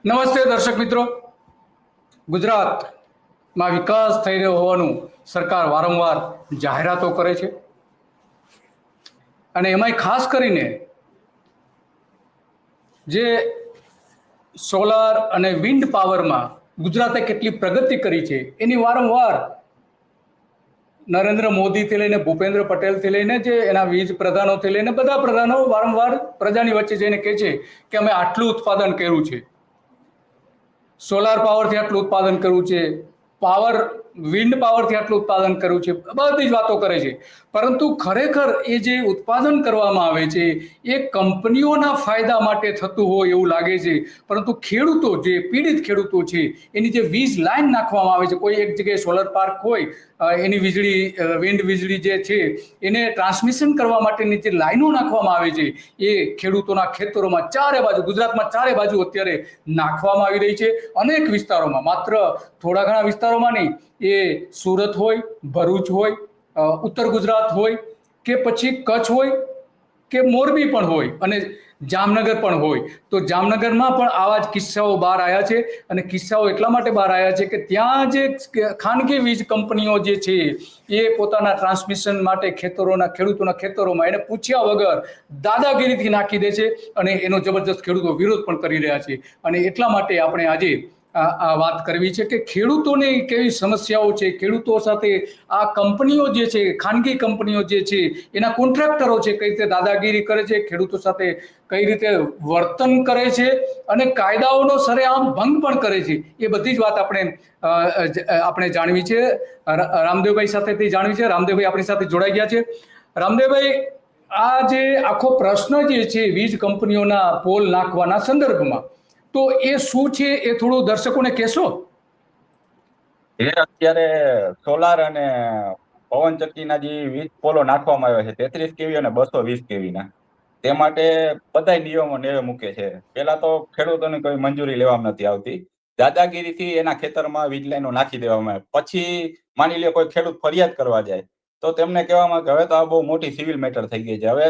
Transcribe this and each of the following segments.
નમસ્તે દર્શક મિત્રો. ગુજરાતમાં વિકાસ થઈ રહ્યો હોવાનું સરકાર વારંવાર જાહેરાતો કરે છે અને એમાંય ખાસ કરીને જે સોલાર અને વિન્ડ પાવરમાં ગુજરાતે કેટલી પ્રગતિ કરી છે એની વારંવાર નરેન્દ્ર મોદીથી લઈને ભૂપેન્દ્ર પટેલથી લઈને જે એના વીજ પ્રધાનોથી લઈને બધા પ્રધાનો વારંવાર પ્રજાની વચ્ચે જઈને કહે છે કે અમે આટલું ઉત્પાદન કર્યું છે, સોલાર પાવરથી આટલું ઉત્પાદન કરવું છે, વિન્ડ પાવરથી આટલું ઉત્પાદન કરવું છે, બધી જ વાતો કરે છે. પરંતુ ખરેખર એ જે ઉત્પાદન કરવામાં આવે છે એ કંપનીઓના ફાયદા માટે થતું હોય એવું લાગે છે, પરંતુ ખેડૂતો જે પીડિત ખેડૂતો છે એની જે વીજ લાઈન નાખવામાં આવે છે, કોઈ એક જગ્યાએ સોલર પાર્ક હોય એની વીજળી વિન્ડ વીજળી જે છે એને ટ્રાન્સમિશન કરવા માટેની જે લાઈનો નાખવામાં આવે છે એ ખેડૂતોના ખેતરોમાં ચારે બાજુ, ગુજરાતમાં ચારે બાજુ અત્યારે નાખવામાં આવી રહી છે. અનેક વિસ્તારોમાં, માત્ર થોડા ઘણા વિસ્તારોમાં નહીં, એ સુરત હોય, ભરૂચ હોય, ઉત્તર ગુજરાત હોય કે પછી કચ્છ હોય કે મોરબી પણ હોય અને જામનગર પણ હોય. તો જામનગરમાં પણ આવા જ કિસ્સાઓ બહાર આવ્યા છે અને કિસ્સાઓ એટલા માટે બહાર આવ્યા છે કે ત્યાં જે ખાનગી વીજ કંપનીઓ જે છે એ પોતાના ટ્રાન્સમિશન માટે ખેડૂતોના ખેતરોમાં એને પૂછ્યા વગર દાદાગીરીથી નાખી દે છે અને એનો જબરજસ્ત ખેડૂતો વિરોધ પણ કરી રહ્યા છે. અને એટલા માટે આપણે આજે આ વાત કરવી છે કે ખેડૂતોની કેવી સમસ્યાઓ છે, ખેડૂતો સાથે આ કંપનીઓ જે છે, ખાનગી કંપનીઓ જે છે, એના કોન્ટ્રાક્ટરો છે, કઈ રીતે દાદાગીરી કરે છે, ખેડૂતો સાથે કઈ રીતે વર્તન કરે છે અને કાયદાઓનો સરેઆમ ભંગ પણ કરે છે. એ બધી જ વાત આપણે જાણવી છે. રામદેવભાઈ સાથેથી જાણવી છે. રામદેવભાઈ આપણી સાથે જોડાઈ ગયા છે. રામદેવભાઈ, આ જે આખો પ્રશ્ન જે છે વીજ કંપનીઓના પોલ નાખવાના સંદર્ભમાં, તો એ શું છે એ થોડું દર્શકોને કહેશો? અત્યારે સોલાર અને પવન ચક્કીના જે વીજ પોલો નાખવામાં આવ્યા છે 33 કેવી અને 220 કેવીના, તે માટે બધા નિયમો નેવે મૂકે છે. પેલા તો ખેડૂતોને કોઈ મંજૂરી લેવામાં નથી આવતી, દાદાગીરીથી એના ખેતરમાં વીજ લાઈનો નાખી દેવામાં આવે. પછી માની લે કોઈ ખેડૂત ફરિયાદ કરવા જાય તો તેમને કહેવામાં કે હવે તો આ બહુ મોટી સિવિલ મેટર થઈ ગઈ છે, હવે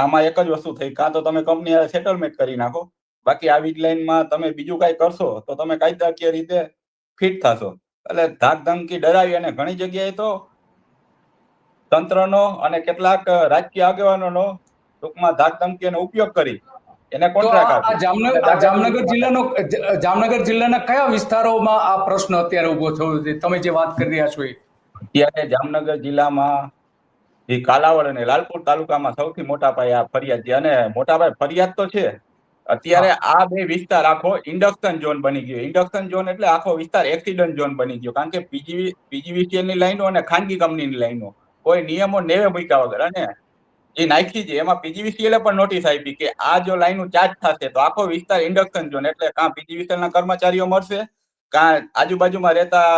આમાં એક જ વસ્તુ થઈ, કાં તો તમે કંપની સેટલમેન્ટ કરી નાખો, બાકી આ વીજ લાઈનમાં તમે બીજું કાંઈ કરશો તો તમે કાયદાકીય રીતે ફિટ થશો. એટલે ધાક ધમકી ડરાવી અને ઘણી જગ્યાએ તો તંત્રનો અને કેટલાક રાજકીય આગેવાનોનો ટૂંકમાં ધાક ધમકીનો ઉપયોગ કરી એને કોન્ટ્રાક્ટ આપી. જામનગર જિલ્લાના કયા વિસ્તારોમાં આ પ્રશ્ન અત્યારે ઉભો થયો છે તમે જે વાત કરી રહ્યા છો? અત્યારે જામનગર જિલ્લામાં જે કાલાવડ અને લાલપુર તાલુકામાં સૌથી મોટા પાયે આ ફરિયાદ છે. અને મોટા પાયે ફરિયાદ તો છે. અત્યારે આ બે વિસ્તાર આખો ઇન્ડક્શન ઝોન બની ગયો. ઇન્ડક્શન ઝોન એટલે આખો વિસ્તાર એક્સિડન્ટ ઝોન બની ગયો, કારણ કે પીજીવીસીએલ ની લાઈનો અને ખાનગી કંપનીની લાઈનો કોઈ નિયમો નેવે મૂક્યા વગર અને જે નાખી છે એમાં પીજીવીસીએલ પણ નોટિસ આપી કે આ જો લાઈનો ચાર્જ થશે તો આખો વિસ્તાર ઇન્ડક્શન ઝોન, એટલે કાં પીજીવીસીએલ ના કર્મચારીઓ મળશે, કાં આજુબાજુમાં રહેતા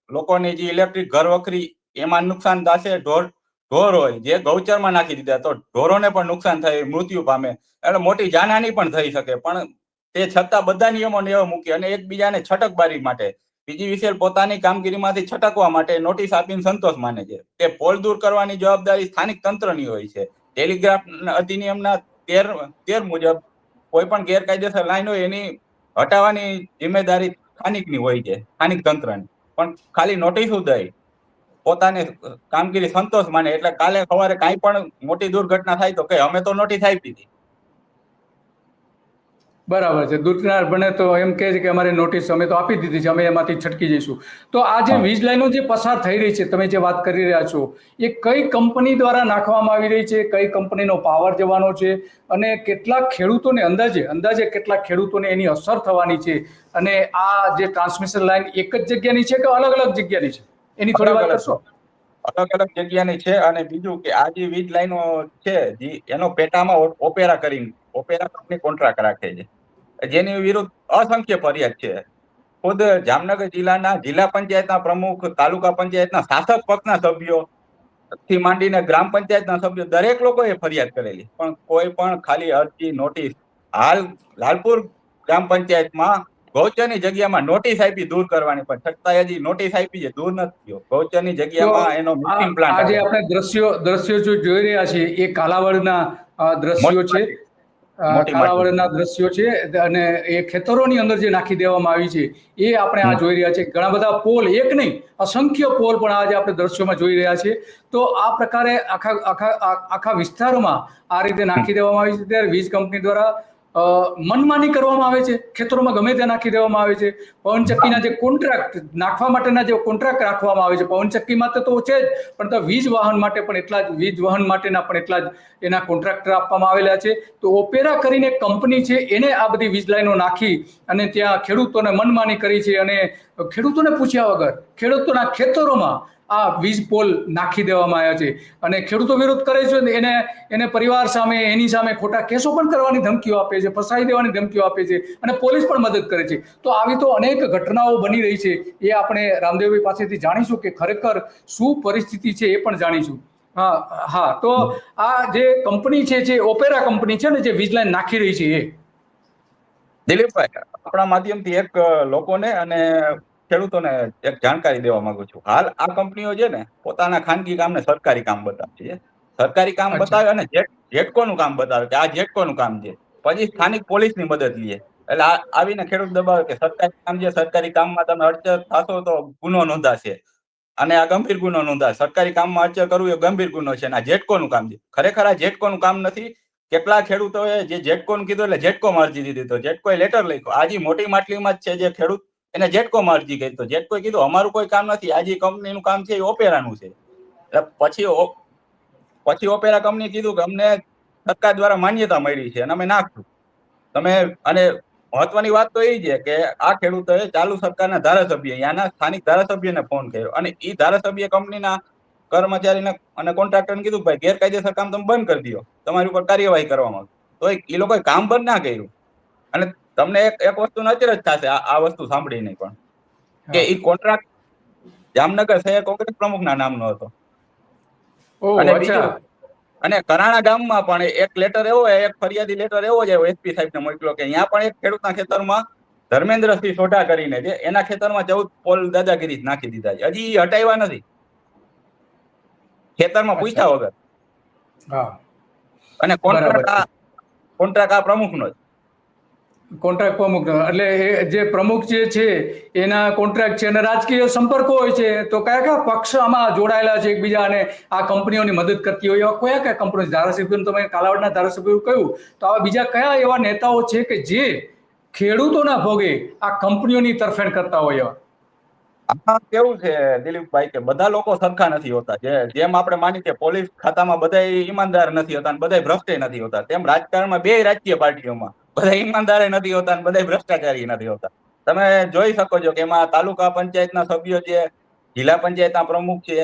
લોકોની જે ઇલેક્ટ્રિક ઘર વખરી એમાં નુકસાન થશે. ઢોર હોય જે ગૌચરમાં નાખી દીધા તો ઢોરોને પણ નુકસાન થાય, મૃત્યુ પામે, એટલે મોટી જાનહાની પણ થઈ શકે. પણ તે છતાં બધા નિયમો નેવે મૂકી અને એકબીજાને છટકબારી માટે પીજીવીસીએલ પોતાની કામગીરીમાંથી છટકવા માટે નોટિસ આપીને સંતોષ માને છે. તે પોલ દૂર કરવાની જવાબદારી સ્થાનિક તંત્રની હોય છે. ટેલિગ્રાફ અધિનિયમના 13 મુજબ કોઈ પણ ગેરકાયદેસર લાઈન હોય એની હટાવવાની જિમ્મેદારી સ્થાનિકની હોય છે, સ્થાનિક તંત્રની. પણ ખાલી નોટિસ દઈ પોતાની કામગીરી સંતોષ માને એટલે કાલે સવારે કાંઈ પણ મોટી દુર્ઘટના થાય તો કે અમે તો નોટિસ આપી દીધી. બરાબર છે. દૂધનાર બને તો એમ કહે છે કે અમારે નોટિસ અમે તો આપી દીધી છે, અમે એમાંથી છટકી જઈશું. તો આ જે વીજ લાઈનો જે પસાર થઈ રહી છે, તમે જે વાત કરી રહ્યા છો, એ કઈ કંપની દ્વારા નાખવામાં આવી રહી છે, કઈ કંપનીનો પાવર જવાનો છે અને કેટલાક ખેડૂતોને અંદાજે કેટલાક ખેડૂતોને એની અસર થવાની છે? અને આ જે ટ્રાન્સમિશન લાઈન એક જ જગ્યાની છે કે અલગ અલગ જગ્યાની છે, એની થોડી વાત કરશો? અલગ અલગ જગ્યાની છે. અને બીજું કે આ જે વીજ લાઈનો છે એનો પેટામાં ઓપેરા કંપની કોન્ટ્રાક્ટ રાખે છે, જેની વિરુદ્ધ અસંખ્ય ફરિયાદ છે. ખુદ જામનગર જિલ્લાના જિલ્લા પંચાયતના પ્રમુખ, તાલુકા પંચાયતના શાસક પક્ષના સભ્યો થી માંડીને ગ્રામ પંચાયતના સભ્યો દરેક લોકોએ ફરિયાદ કરેલી, પણ કોઈ પણ ખાલી અરજી નોટિસ. હાલ લાલપુર ગ્રામ પંચાયતમાં ગૌચરની જગ્યામાં નોટિસ આપી દૂર કરવાની, પણ છતાં હજી નોટિસ આપી છે, દૂર નથી થયો. ગૌચરની જગ્યામાં એનો મિક્સિંગ પ્લાન્ટ આજે આપણે દ્રશ્યો જોઈ રહ્યા છીએ એ કાલાવડના દ્રશ્યો છે. મોટી કાલાવડના માટલી. દ્રશ્યો છે અને એ ખેતરોની અંદર જે નાખી દેવામાં આવી છે એ આપણે આ જોઈ રહ્યા છે. ઘણા બધા પોલ, એક નહીં અસંખ્ય પોલ પણ આજે આપણે દ્રશ્યોમાં જોઈ રહ્યા છે. તો આ પ્રકારે આખા વિસ્તારોમાં આ રીતે નાખી દેવામાં આવી છે. ત્યારે વીજ કંપની દ્વારા મનમાની કરવામાં આવે છે, ખેતરોમાં ગમે ત્યાં નાખી દેવામાં આવે છે. પવનચક્કીના જે કોન્ટ્રાક્ટ નાખવા માટેના જે કોન્ટ્રાક્ટ રાખવામાં આવે છે, પવનચક્કી માટે તો છે જ, પણ તો વીજ વાહન માટે પણ એટલા જ, વીજ વહન માટેના પણ એટલા જ એના કોન્ટ્રાક્ટર આપવામાં આવેલા છે. તો ઓપેરા કરીને એક કંપની છે, એને આ બધી વીજ લાઈનો નાખી અને ત્યાં ખેડૂતોને મનમાની કરી છે અને ખેડૂતોને પૂછ્યા વગર ખેડૂતોના ખેતરોમાં આ વીજ પોલ નાખી દેવામાં આવ્યા છે. અને ખેડૂતો વિરોધ કરે છે, એને પરિવાર સામે, એની સામે ખોટા કેસો પણ કરવાની ધમકીઓ આપે છે, ફસાઈ દેવાની ધમકીઓ આપે છે અને પોલીસ પણ મદદ કરે છે. તો આવી તો અનેક ઘટનાઓ બની રહી છે. એ આપણે રામદેવભાઈ પાસેથી જાણીશું કે ખરેખર શું પરિસ્થિતિ છે, એ પણ જાણીશું. હા, તો આ જે કંપની છે, જે ઓપેરા કંપની છે ને, જે વીજ લાઈન નાખી રહી છે, એ દિલીપભાઈ, આપણા માધ્યમથી એક લોકોને અને ખેડૂતોને એક જાણકારી દેવા માંગુ છું. હાલ આ કંપનીઓ છે ને, પોતાના ખાનગી કામને સરકારી કામ બતાવે છે. સરકારી કામ અચ્છા, બતાવે અને જેટકોનું કામ બતાવે કે આ જેટકોનું કામ છે. પછી સ્થાનિક પોલીસની મદદ લે. એટલે આવીને ખેડૂત દબાવે કે સરકારી કામ છે, સરકારી કામમાં તમે અડચણ થશો તો ગુનો નોંધાશે અને આ ગંભીર ગુનો નોંધાશે. સરકારી કામમાં અડચણ કરવું એ ગંભીર ગુનો છે અને આ જેટકોનું કામ છે. ખરેખર આ જેટકોનું કામ નથી. કેટલા ખેડૂતોએ જે જેટકોનું કીધું એટલે જેટકોમાં અરજી દીધી, તો જેટકોએ લેટર લખ્યો. આજે મોટી માટલીમાં જ છે જે ખેડૂત, એને જેટકોમાં અરજી કરી, તો જેટકોએ કીધું અમારું કોઈ કામ નથી, આજે કંપનીનું કામ છે એ ઓપેરાનું છે. એટલે પછી ઓપેરા કંપની કીધું કે અમને સરકાર દ્વારા માન્યતા મળી છે અને અમે નાખશું. અને મહત્વની વાત તો એ છે કે આ ખેડૂતોએ ચાલુ સરકારના ધારાસભ્ય, ત્યાંના સ્થાનિક ધારાસભ્યને ફોન કર્યો અને એ ધારાસભ્ય કંપનીના કર્મચારીને અને કોન્ટ્રાક્ટરને કીધું ભાઈ ગેરકાયદેસર કામ તમે બંધ કરી દો, તમારી ઉપર કાર્યવાહી કરવામાં આવે. તો એ લોકોએ કામ બંધ ના કર્યું. અને તમને એક વસ્તુ નજર જ થશે આ વસ્તુ સાંભળીને પણ, કે એ કોન્ટ્રાક્ટ જામનગર શહેર કોંગ્રેસ પ્રમુખના નામનો હતો. અને અચ્છા, બીજું, અને કરાણા ગામમાં પણ એક લેટર એવો, એક ફરિયાદી લેટર એવો જ એસપી સાહેબને મોકલ્યો કે અહીંયા પણ એક ખેડૂતના ખેતરમાં ધર્મેન્દ્રસિંહ સોઢા કરીને છે, એના ખેતરમાં 14 પોલ દાદાગીરી નાખી દીધા છે. હજી હટાવ્યા નથી, ખેતરમાં અચ્છા, પૂછ્યા વગર. હા, અને બરાબર છે. કોન્ટ્રાક્ટ આ પ્રમુખનો જ. કોન્ટ્રાક્ટ પ્રમુખ એટલે એ જે પ્રમુખ જે છે એના કોન્ટ્રાક્ટ છે અને રાજકીય સંપર્કો હોય છે. તો કયા કયા પક્ષ આમાં જોડાયેલા છે એકબીજા અને આ કંપનીઓની મદદ કરતી હોય એવા કયા કયા કંપનીઓ? ધારાસભ્યોને તમે કાલાવડના ધારાસભ્યો કહ્યું, તો આવા બીજા કયા એવા નેતાઓ છે કે જે ખેડૂતોના ભોગે આ કંપનીઓની તરફેણ કરતા હોય એવા? આમાં કેવું છે દિલીપભાઈ, કે બધા લોકો સરખા નથી હોતા. જેમ આપણે માની કે પોલીસ ખાતામાં બધા ઈમાનદાર નથી હોતા અને બધા ભ્રષ્ટ નથી હોતા, તેમ રાજકારણમાં બે રાજકીય પાર્ટીઓમાં બધા ઈમાનદાર નથી હોતા અને બધા ભ્રષ્ટાચારી નથી હોતા. તમે જોઈ શકો છો કે એમાં તાલુકા પંચાયતના સભ્યો છે, જિલ્લા પંચાયતના પ્રમુખ છે,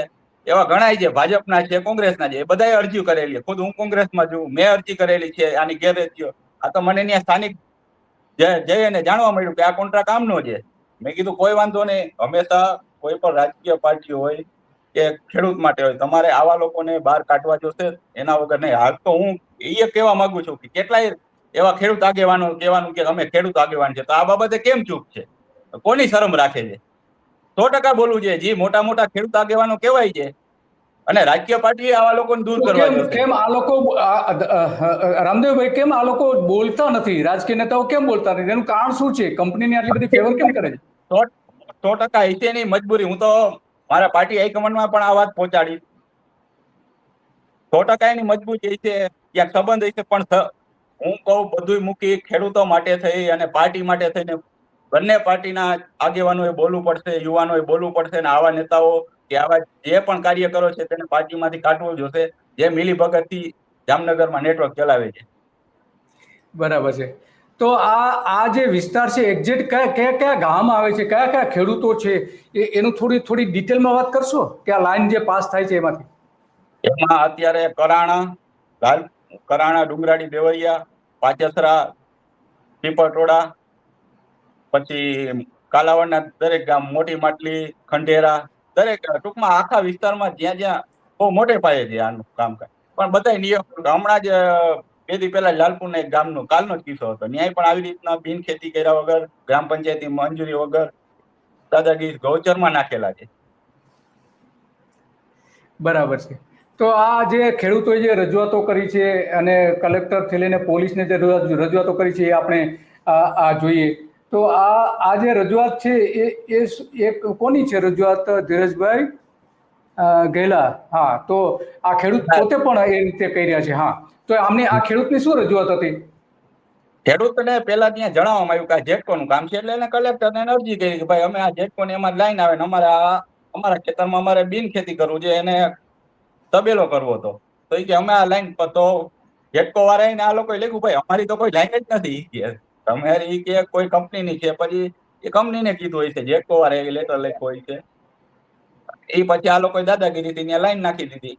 એવા ઘણા છે, ભાજપના છે, કોંગ્રેસના છે. એ બધાએ અરજી કરેલી. ખુદ હું કોંગ્રેસમાં છું, મેં અરજી કરેલી છે આની ગેરરીતિઓ. આ તો મને ત્યાં સ્થાનિક જઈને જાણવા મળ્યું કે આ કોન્ટ્રાક્ટ આમનો છે. મેં કીધું કોઈ વાંધો નહીં, હંમેશા કોઈ પણ રાજકીય પાર્ટી હોય કે ખેડૂત માટે હોય, તમારે આવા લોકોને બહાર કાઢવા જોશે, એના વગર નહીં. હાલ તો હું એ કહેવા માંગુ છું કે કેટલાય એવા ખેડૂત આગેવાનો કહેવાનું કે અમે ખેડૂત આગેવાન છે, તો આ બાબતે કેમ ચૂપ છે? કોની શરમ રાખે છે? 100% બોલવું જોઈએ. જે મોટા મોટા ખેડૂત આગેવાનો કહેવાય છે અને રાજકીય પાર્ટી આવા લોકોને દૂર તો કરવા જોશે. કેમ આ લોકો, રામદેવભાઈ, કેમ આ લોકો બોલતા નથી? રાજકીય નેતાઓ કેમ બોલતા નથી? એનું કારણ શું છે? કંપનીની આટલી બધી ફેવર કેમ કરે છે? 100% હિતેની મજબૂરી. હું તો મારા પાર્ટી હાઈકમાન્ડમાં પણ આ વાત પહોંચાડી. 100% એની મજબૂરી છે, ક્યાંક સંબંધ હશે, પણ હું કહું બધું મૂકી ખેડૂતો માટે થઈ અને પાર્ટી માટે થઈને બંને પાર્ટીના આગેવાનોએ બોલવું પડશે, યુવાનોએ બોલવું પડશે અને આવા નેતાઓ કે આવા જે પણ કાર્યકરો છે તેને પાર્ટીમાંથી કાઢવું જોશે, જે મિલીભગતથી જામનગરમાં નેટવર્ક ચલાવે છે. બરાબર છે. તો આ જે વિસ્તાર છે, એક્ઝેક્ટ કયા કયા ગામ આવે છે, કયા કયા ખેડૂતો છે, એનું થોડી ડિટેલમાં વાત કરશો કે આ લાઈન જે પાસ થાય છે એમાંથી? એમાં અત્યારે કરાણા, ડુંગરાળી, દેવરિયા, પાચસરા, પીપળટોડા, પછી કાલાવડના દરેક ગામ, મોટી માટલી, ખંડેરા, દરેક ટૂંકમાં આખા વિસ્તારમાં જ્યાં જ્યાં બહુ મોટે પાયે છે આનું કામકાજ. પણ બધા નિયમ, હમણાં જ 2 દી પહેલા લાલપુરના એક ગામનો કાલનો જ કિસ્સો હતો. ન્યાય પણ આવી રીતના બિન ખેતી કર્યા વગર, ગ્રામ પંચાયતની મંજૂરી વગર દાદાગીરી ગૌચરમાં નાખેલા છે. બરાબર છે. તો આ જે ખેડૂતોએ જે રજૂઆતો કરી છે અને કલેક્ટરથી લઈને પોલીસને જે રજૂઆતો કરી છે એ આપણે આ જોઈએ. તો આ જે રજૂઆત છે એ કોની છે રજૂઆત? ધીરજભાઈ ગેલા. હા, તો આ ખેડૂત પોતે પણ એ રીતે કહી રહ્યા છે. હા, તો આમની આ ખેડૂતની શું રજૂઆત હતી? ખેડૂતને પેલા ત્યાં જણાવવામાં આવ્યું કે આ જેટકોનું કામ છે, એટલે એને કલેક્ટરને અરજી કરી કે ભાઈ અમે આ જેટકોની એમાં લાઈન આવે ને અમારા ખેતરમાં અમારે બિન ખેતી કરવું છે, એને તબેલો કરવો હતો. તો એ કે અમે આ લાઈન પર તો જેટકો વાળા આ લોકોએ લખ્યું ભાઈ અમારી તો કોઈ લાઈન જ નથી. ઈ કે તમારી કે કોઈ કંપનીની છે, પછી એ કંપનીને કીધું હોય છે, જેટકો વાળા લેટર લખ્યો હોય છે. એ પછી આ લોકોએ દાદાગીરીથી ત્યાં લાઈન નાખી દીધી.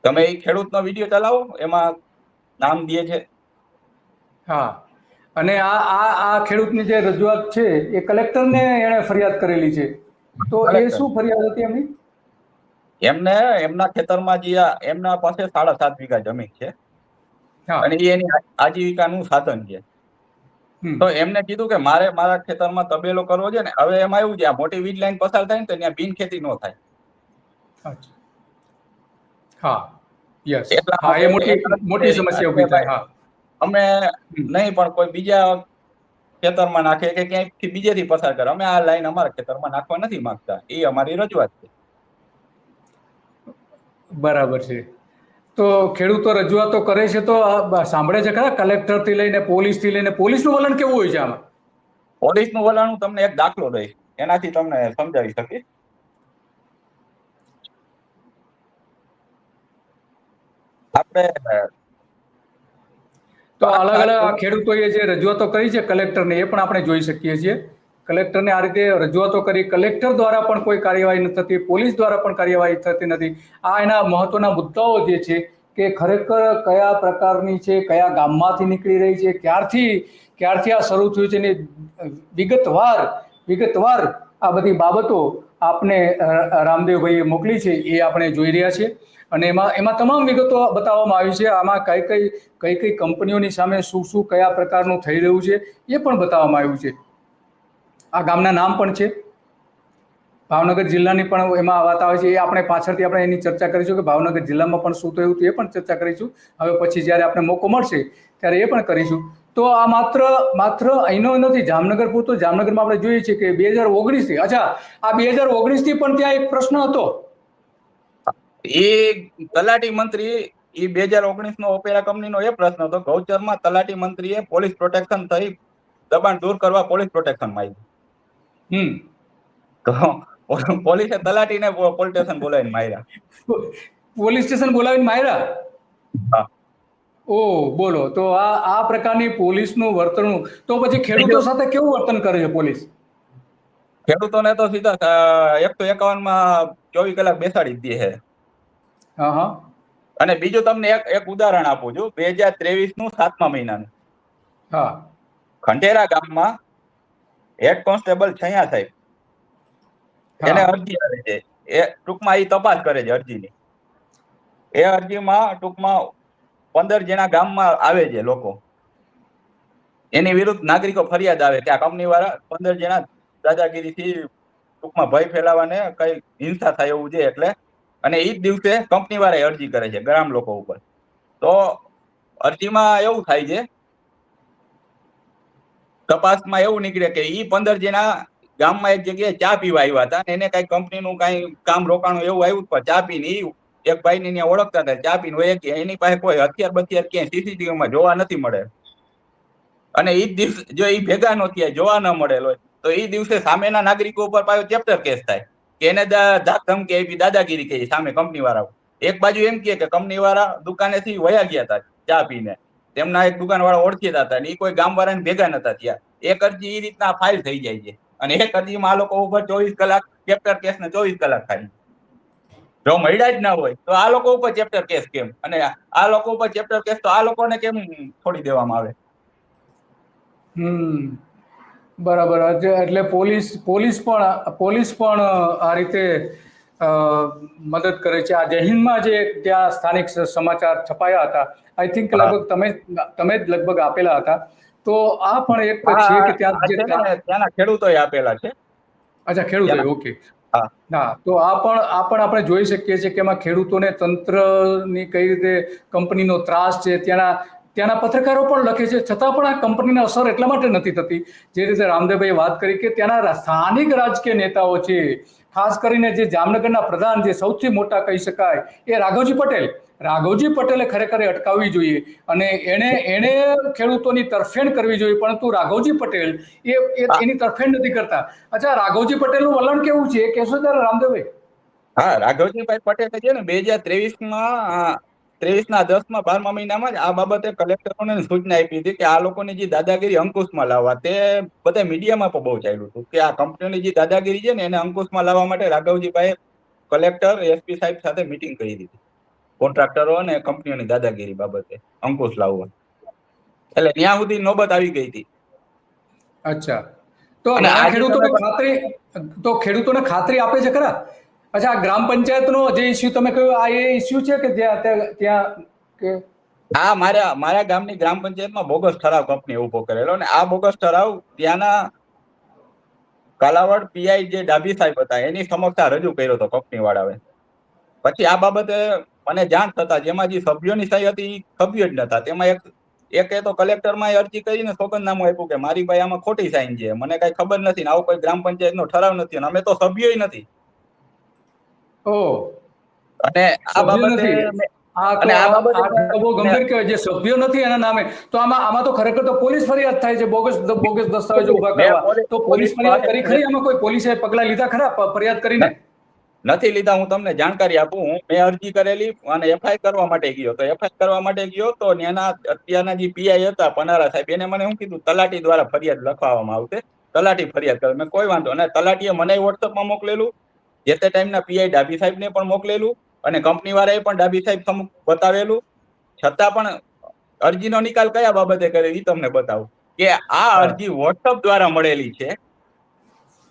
તમે એ ખેડૂતનો વિડીયો ચલાવો, એમાં નામ દે છે. હા, અને આ ખેડૂતની જે રજૂઆત છે એ કલેક્ટરને એણે ફરિયાદ કરેલી છે. તો એ શું ફરિયાદ હતી એમની? એમને એમના ખેતરમાં જે એમના પાસે 7.5 વીઘા જમીન છે અને એ એની આજીવિકાનું સાધન છે. તો એમને કીધું કે મારે મારા ખેતરમાં તબેલો કરવો છે ને. હવે એમાં એવું છે, આ મોટી વીજ લાઈન પસાર થાય ને તો ત્યાં બિન ખેતી ન થાય. હા, યસ. હા, એ મોટી સમસ્યા ઊભી થાય. હા, અમે નહીં પણ કોઈ બીજા ખેતરમાં નાખે કે ક્યાંયથી બીજેથી પસાર કરે, અમે આ લાઈન અમારા ખેતરમાં નાખવા નથી માંગતા. એ અમારી રજૂઆત છે. બરાબર છે. તો ખેડૂતો રજૂઆતો કરે છે તો સાંભળે છે ખરા કલેક્ટરથી લઈને પોલીસથી લઈને? પોલીસનું વલણ કેવું હોય છે આમાં? પોલીસનું વલણ હું તમને એક દાખલો દઈશ, એનાથી તમને સમજાવી શકીશ. આપણે તો અલગ અલગ ખેડૂતોએ જે રજૂઆતો કરી છે કલેક્ટરને, એ પણ આપણે જોઈ શકીએ છીએ. કલેક્ટરને આ રીતે રજૂઆતો કરી, કલેક્ટર દ્વારા પણ કોઈ કાર્યવાહી નથી થતી, પોલીસ દ્વારા પણ કાર્યવાહી થતી નથી. આ એના મહત્વના મુદ્દાઓ જે છે કે ખરેખર કયા પ્રકારની છે, કયા ગામમાંથી નીકળી રહી છે, ક્યારથી આ શરૂ થયું છે, એની વિગતવાર આ બધી બાબતો આપને રામદેવભાઈએ મોકલી છે, એ આપણે જોઈ રહ્યા છીએ. અને એમાં તમામ વિગતો બતાવવામાં આવી છે. આમાં કઈ કઈ કંપનીઓની સામે શું કયા પ્રકારનું થઈ રહ્યું છે એ પણ બતાવવામાં આવ્યું છે. આ ગામના નામ પણ છે. ભાવનગર જિલ્લાની પણ એમાં વાત આવે છે. એ આપણે પાછળથી આપણે એની ચર્ચા કરીશું કે ભાવનગર જિલ્લામાં પણ શું થયું હતું, એ પણ ચર્ચા કરીશું. હવે પછી જ્યારે આપણે મોકો મળશે ત્યારે એ પણ કરીશું. તો આ માત્ર અહીંનો નથી, જામનગર પૂરતો. જામનગરમાં આપણે જોઈએ છીએ કે 2019થી, અચ્છા, આ 2019થી પણ ત્યાં એક પ્રશ્ન હતો. એ તલાટી મંત્રી, એ 2019 નો ઓપેરા કંપનીનો એ પ્રશ્ન હતો. ગૌચરમાં તલાટી મંત્રીએ પોલીસ પ્રોટેક્શન થઈ દબાણ દૂર કરવા પોલીસ પ્રોટેક્શન માંગ્યું. તો પોલીસે તલાટીને પોલીસ સ્ટેશન બોલાવીને માર્યા. પોલીસ સ્ટેશન બોલાવીને માર્યા? ઓ, બોલો. તો આ પ્રકારની પોલીસનું વર્તણૂક, તો પછી ખેડૂતો સાથે કેવું વર્તન કરે છે પોલીસ? ખેડૂતોને તો સીધા 151માં 24 કલાક બેસાડી જ દે છે. અને બીજું તમને એક ઉદાહરણ આપું છું. 2023 નું 7મા મહિનાનું. ખંડેરા ગામમાં હેડ કોન્સ્ટેબલ છૈયા સાહેબ, એને અરજી આવે છે. એ ટૂંકમાં એ તપાસ કરે છે અરજીની. એ અરજીમાં ટૂંકમાં 15 જણા ગામમાં આવે છે લોકો, એની વિરુદ્ધ નાગરિકો ફરિયાદ આવે કે આ કંપની વાળા 15 જણા દાદાગીરીથી ટૂંકમાં ભય ફેલાવાને કઈ હિંસા થાય એવું છે. એટલે અને એ જ દિવસે કંપની વાળા અરજી કરે છે ગ્રામ લોકો ઉપર. તો અરજીમાં એવું થાય છે, તપાસમાં એવું નીકળે કે ઈ 15 જણા ગામમાં એક જગ્યાએ ચા પીવા આવ્યા હતા. એને કઈ કંપનીનું કઈ કામ રોકાણું એવું આવ્યું, પણ ચા પીને એક ભાઈને ત્યાં ઓળખતા હતા. ચા પીને હોય, એની પાસે કોઈ હથિયાર બથિયાર ક્યાંય સીસીટીવીમાં જોવા નથી મળે. અને એ જ દિવસે જો એ ભેગા નો થયા, જોવા ન મળેલ હોય, તો એ દિવસે સામેના નાગરિકો ઉપર પાછો ચેપ્ટર કેસ થાય કે એને ધાક ધમકી આપી, દાદાગીરી કરી સામે કંપની વાળા. એક બાજુ એમ કે કંપની વાળા દુકાનેથી વયા ગયા હતા ચા પીને, તેમના એક દુકાન વાળા ઓળખીતા હતા, એ કોઈ ગામ વાળાને ભેગા નતા થયા. એક અરજી એ રીતના ફાઇલ થઈ જાય છે. અને એક અરજીમાં આ લોકો ઉપર 24 કલાક ચેપ્ટર કેસ ને 24 કલાક થાય. જો મળ્યા જ ના હોય તો આ લોકો ઉપર ચેપ્ટર કેસ કેમ? અને આ લોકો ઉપર ચેપ્ટર કેસ તો આ લોકોને કેમ છોડી દેવામાં આવે? બરાબર. એટલે પોલીસ પણ આ રીતે મદદ કરે છે. આ જયહિંદમાં જે ત્યાં સ્થાનિક સમાચાર છપાયા હતા, આઈ થિંક લગભગ તમે જ લગભગ આપેલા હતા. તો આ પણ એક છે કે ત્યાં ત્યાંના ખેડૂતોએ આપેલા છે. અચ્છા, ખેડૂતોએ. ઓકે. હા હા, તો આ પણ આપણે જોઈ શકીએ છીએ કે એમાં ખેડૂતોને તંત્રની કઈ રીતે કંપનીનો ત્રાસ છે, ત્યાંના પત્રકારો પણ લખે છે, છતાં પણ આ કંપનીને અસર એટલા માટે નથી થતી. જે રીતે રામદેવભાઈએ વાત કરી કે ત્યાંના સ્થાનિક રાજકીય નેતાઓ છે, ખાસ કરીને જે જામનગરના પ્રધાન, જે સૌથી મોટા કહી શકાય, એ રાઘવજી પટેલે ખરેખર અટકાવવી જોઈએ અને એણે ખેડૂતોની તરફેણ કરવી જોઈએ, પરંતુ રાઘવજી પટેલ એની તરફેણ નથી કરતા. અચ્છા, રાઘવજી પટેલનું વલણ કેવું છે એ કહેશો ત્યારે રામદેવભાઈ? હા, રાઘવજીભાઈ પટેલે છે ને 2023 ના 10મા 12મા મહિનામાં જ આ બાબતે કલેક્ટરોને સૂચના આપી હતી કે આ લોકોની જે દાદાગીરી અંકુશમાં લાવવા. તે બધા મીડિયામાં પણ બહુ ચાલ્યું હતું કે આ કંપનીની જે દાદાગીરી છે ને એને અંકુશમાં લાવવા માટે રાઘવજીભાઈ કલેક્ટર એસપી સાહેબ સાથે મીટિંગ કરી હતી, કોન્ટ્રાક્ટરો અને કંપનીઓની દાદાગીરી બાબતે અંકુશ લાવવા. એટલે ત્યાં સુધી નોબત આવી ગઈ હતી. અચ્છા, તો અને ઘણા આજે ખેડૂતોને ખાતરી આપે છે ખરા? અચ્છા, ગ્રામ પંચાયતનો જે ઇસ્યુ તમે કહ્યું, આ એ ઇસ્યુ છે કે ત્યાં કે આ મારા ગામની ગ્રામ પંચાયતમાં બોગસ ઠરાવ કંપની ઉભો કરેલો, અને આ બોગસ ઠરાવ ત્યાંના કાલાવડ પીઆઈ જે ડાભી સાહેબ હતા એની સમક્ષ રજૂ કર્યો હતો કંપની વાળાએ. પછી આ બાબતે મને જાણ થતા જેમાં જે સભ્યોની સહી હતી સભ્યો જ નતા. તેમાં એક તો કલેક્ટરમાં અરજી કરીને સોગંદનામું આપ્યું કે મારી ભાઈ આમાં ખોટી સાઈન છે, મને કઈ ખબર નથી, આવો કોઈ ગ્રામ પંચાયતનો ઠરાવ નથી, અને અમે તો સભ્યોય નથી. અને આ સભ્ય બાબતે નથી. આ બહુ ગંભીર કહેવાય, જે સભ્યો નથી એના નામે. તો આમાં તો ખરેખર તો પોલીસ ફરિયાદ થાય છે, બોગસ દસ્તાવેજો ઉભા કરવા. તો પોલીસ ફરિયાદ કરી ખરી? આમાં કોઈ પોલીસે પગલા લીધા ખરા ફરિયાદ કરીને? નથી લીધા. હું તમને જાણકારી આપું, મેં અરજી કરેલી અને એફઆઈઆર કરવા માટે ગયો તો અત્યારના જે પીઆઈ હતા પનારા સાહેબ, એને મને શું કીધું, તલાટી દ્વારા ફરિયાદ લખવામાં આવશે, તલાટી ફરિયાદ કરે. મેં કોઈ વાંધો, અને તલાટીએ મને વોટ્સઅપમાં મોકલેલું, જે તે ટાઈમના પીઆઈ ડાભી સાહેબને પણ મોકલેલું, અને કંપની વાળાએ પણ ડાભી સાહેબ બતાવેલું. છતાં પણ અરજીનો નિકાલ કયા બાબતે કર્યો એ તમને બતાવું કે આ અરજી વોટ્સઅપ દ્વારા મળેલી છે,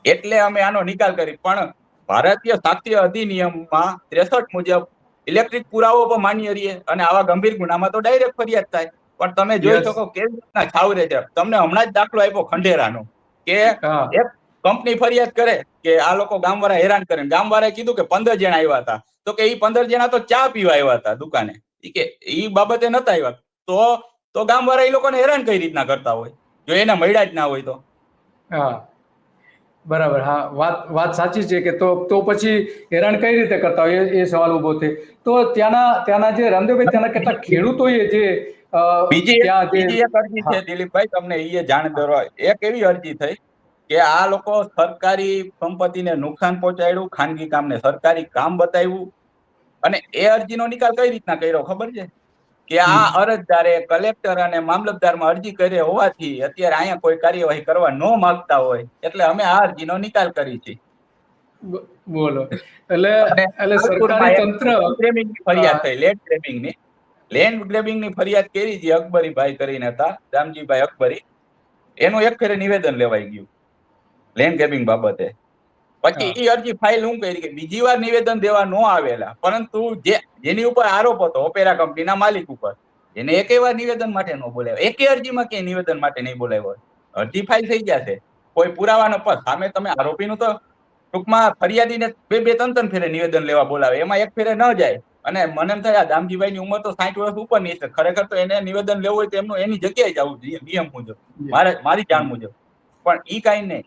એટલે અમે આનો નિકાલ કરી. પણ ભારતીય સાક્ષ્ય અધિનિયમમાં 63 મુજબ ઇલેક્ટ્રિક પુરાવો પણ માન્ય રહીએ, અને આવા ગંભીર ગુનામાં તો ડાયરેક્ટ ફરિયાદ થાય. પણ તમે જોઈ શકો કેવી રીતના છાવરે છે. તમને હમણાં જ દાખલો આપ્યો ખંડેરાનો, કે એક કંપની ફરિયાદ કરે કે આ લોકો ગામવાળા હેરાન કરે. ગામવાળાએ કીધું કે 15 જણા આવ્યા હતા, તો કે એ 15 જણા તો ચા પીવા આવ્યા હતા દુકાને, કે એ બાબતે નતા આવ્યા. તો ગામવાળા એ લોકોને હેરાન કઈ રીતના કરતા હોય જો એને મળ્યા જ ના હોય તો? હા, બરાબર. હા, વાત સાચી છે કે તો પછી હેરાન કઈ રીતે કરતા હોય એ સવાલ ઉભો થાય. તો ત્યાંના જે રામદેવભાઈ, ત્યાંના કેટલાક ખેડૂતોએ જે બીજી એક અરજી છે દિલીપભાઈ, તમને એ જાણ કરવા. એક એવી અરજી થઈ કે આ લોકો સરકારી સંપત્તિને નુકસાન પહોંચાડ્યું, ખાનગી કામને સરકારી કામ બતાવ્યું, અને એ અરજીનો નિકાલ કઈ રીતના કર્યો ખબર છે? કે આ અરજદારે કલેક્ટર અને મામલતદારમાં અરજી કરી હોવાથી અત્યારે અહીંયા કોઈ કાર્યવાહી કરવા ન માંગતા હોય, એટલે અમે આ અરજીનો નિકાલ કરી છે. બોલો, એટલે સરકારી તંત્ર ફરિયાદ થઈ લેન્ડ ગ્રેબિંગની ફરિયાદ કરી છે. અકબરીભાઈ કરીને હતા, રામજીભાઈ અકબરી, એનું એક ફેરે નિવેદન લેવાઈ ગયું લેન્ડ ગ્રેબિંગ બાબતે. પછી એ અરજી ફાઇલ હું કરી કે બીજી વાર નિવેદન દેવા ન આવેલા, પરંતુ જેની ઉપર આરોપ હતો ઓપેરા કંપનીના માલિક ઉપર, એને એકે વાર નિવેદન માટે ન બોલાવ્યો, એકે અરજીમાં ક્યાંય નિવેદન માટે નહીં બોલાવ્યો. અરજી ફાઇલ થઈ ગયા છે, કોઈ પુરાવાનો સામે તમે આરોપીનું તો ટૂંકમાં ફરિયાદીને બે ત્રણ ફેરે નિવેદન લેવા બોલાવે, એમાં એક ફેરે ન જાય. અને મને એમ થાય દામજીભાઈ ની ઉંમર તો 60 વર્ષ ઉપરની છે, ખરેખર તો એને નિવેદન લેવું હોય તો એમનું એની જગ્યાએ જવું જોઈએ નિયમ મુજબ, મારી જાણ મુજબ. પણ ઈ કઈ નહીં,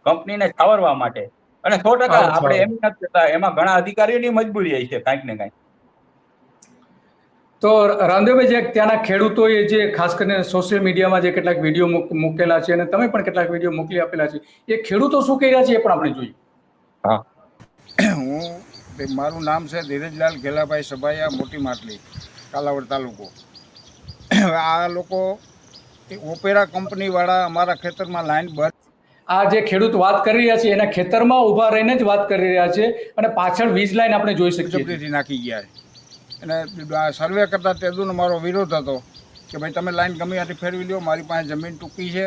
કંપનીને છાવરવા માટે. અને 100% આપણે એમ નથી કહેતા, એમાં ઘણા અધિકારીઓની મજબૂરી હોય છે કાંઈક ને કાંઈક. તો રામદેવભાઈ, જે ત્યાંના ખેડૂતોએ જે ખાસ કરીને સોશિયલ મીડિયામાં જે કેટલાક વિડીયો મૂકેલા છે, અને તમે પણ કેટલાક વિડીયો મોકલી આપેલા છે, એ ખેડૂતો શું કહી રહ્યા છે એ પણ આપણે જોઈએ. મારું નામ છે ધીરજલાલ ઘેલાભાઈ સભાયા, મોટી માટલી, કાલાવડ તાલુકો. આ લોકો ઓપેરા કંપનીવાળા અમારા ખેતરમાં લાઈન બંધ. આ જે ખેડૂત વાત કરી રહ્યા છે એના ખેતરમાં ઊભા રહીને જ વાત કરી રહ્યા છે, અને પાછળ વીજ લાઈન આપણે જોઈ શકીએ છીએ. નાખી ગયા છે. અને સર્વે કરતા તેદુનો મારો વિરોધ હતો કે ભાઈ તમે લાઈન ગમે ત્યાંથી ફેરવી લો, મારી પાસે જમીન ટૂંકી છે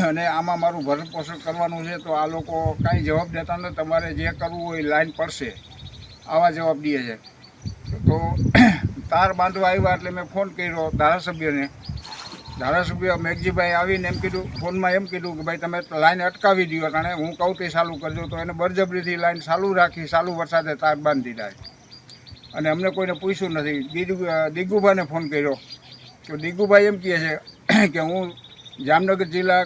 અને આમાં મારું ભરણ પોષણ કરવાનું છે, તો આ લોકો કાંઈ જવાબ દેતા નથી. તમારે જે કરવું હોય લાઈન પડશે, આવા જવાબ દે છે. તો તાર બાંધવા આવ્યા એટલે મેં ફોન કર્યો ધારાસભ્યને ધારાસભ્ય મેઘજીભાઈ આવીને એમ કીધું, ફોનમાં એમ કીધું કે ભાઈ તમે લાઈન અટકાવી દો, અને હું કહું તે ચાલુ કરજો. તો એને બળજબરીથી લાઈન ચાલુ રાખી, ચાલુ વરસાદે તાર બાંધી દીધા. અને અમને કોઈને પૂછ્યું નથી. દિગુભાઈને ફોન કર્યો તો દિગુભાઈ એમ કહે છે કે હું જામનગર જિલ્લા